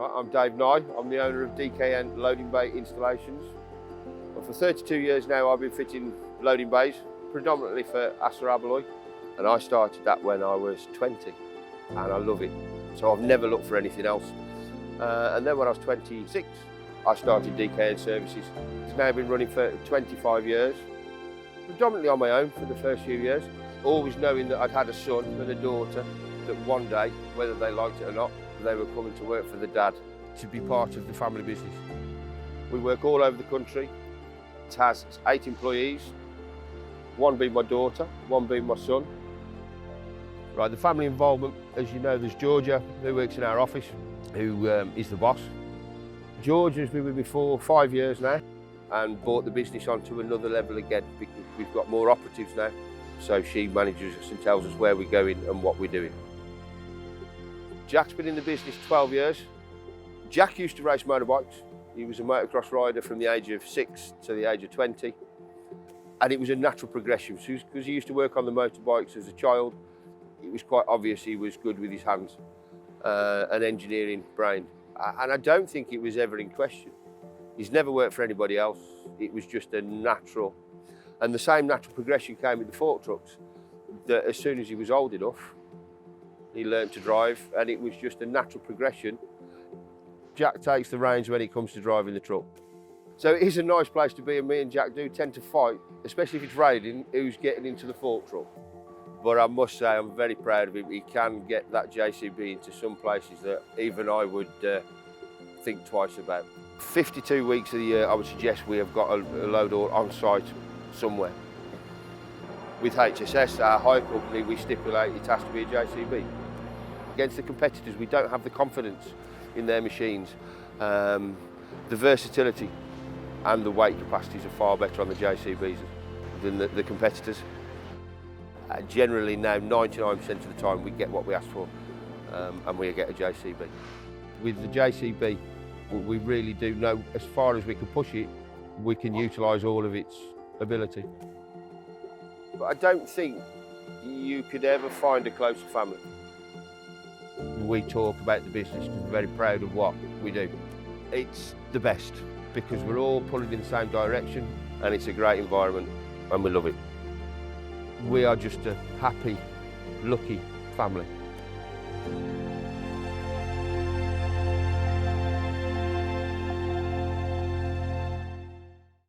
I'm Dave Nye. I'm the owner of DKN Loading Bay Installations. And for 32 years now I've been fitting loading bays, predominantly for Assa Abloy. And I started that when I was 20 and I love it. So I've never looked for anything else. And then when I was 26, I started DKN Services. It's now been running for 25 years, predominantly on my own for the first few years, always knowing that I'd had a son and a daughter, that one day, whether they liked it or not, they were coming to work for the dad, to be part of the family business. We work all over the country. It has 8 employees, one being my daughter, one being my son. Right, the family involvement, as you know, there's Georgia, who works in our office, who is the boss. George has been with me for 5 years now and brought the business on to another level again because we've got more operatives now. So she manages us and tells us where we're going and what we're doing. Jack's been in the business 12 years. Jack used to race motorbikes. He was a motocross rider from the age of 6 to the age of 20. And it was a natural progression. Because he used to work on the motorbikes as a child, it was quite obvious he was good with his hands, an engineering brain. And I don't think it was ever in question. He's never worked for anybody else. It was just a natural. And the same natural progression came with the fork trucks, that as soon as he was old enough, he learned to drive, and it was just a natural progression. Jack takes the reins when it comes to driving the truck. So it is a nice place to be, and me and Jack do tend to fight, especially if it's raining, who's getting into the fork truck. But I must say, I'm very proud of him. He can get that JCB into some places that even I would think twice about. 52 weeks of the year, I would suggest we have got a load all on site somewhere. With HSS, our hire company, we stipulate it has to be a JCB. Against the competitors, we don't have the confidence in their machines. The versatility and the weight capacities are far better on the JCBs than the competitors. Generally now, 99% of the time, we get what we ask for and we get a JCB. With the JCB, we really do know, as far as we can push it, we can utilise all of its ability. But I don't think you could ever find a closer family. We talk about the business because we're very proud of what we do. It's the best because we're all pulling in the same direction and it's a great environment and we love it. We are just a happy, lucky family.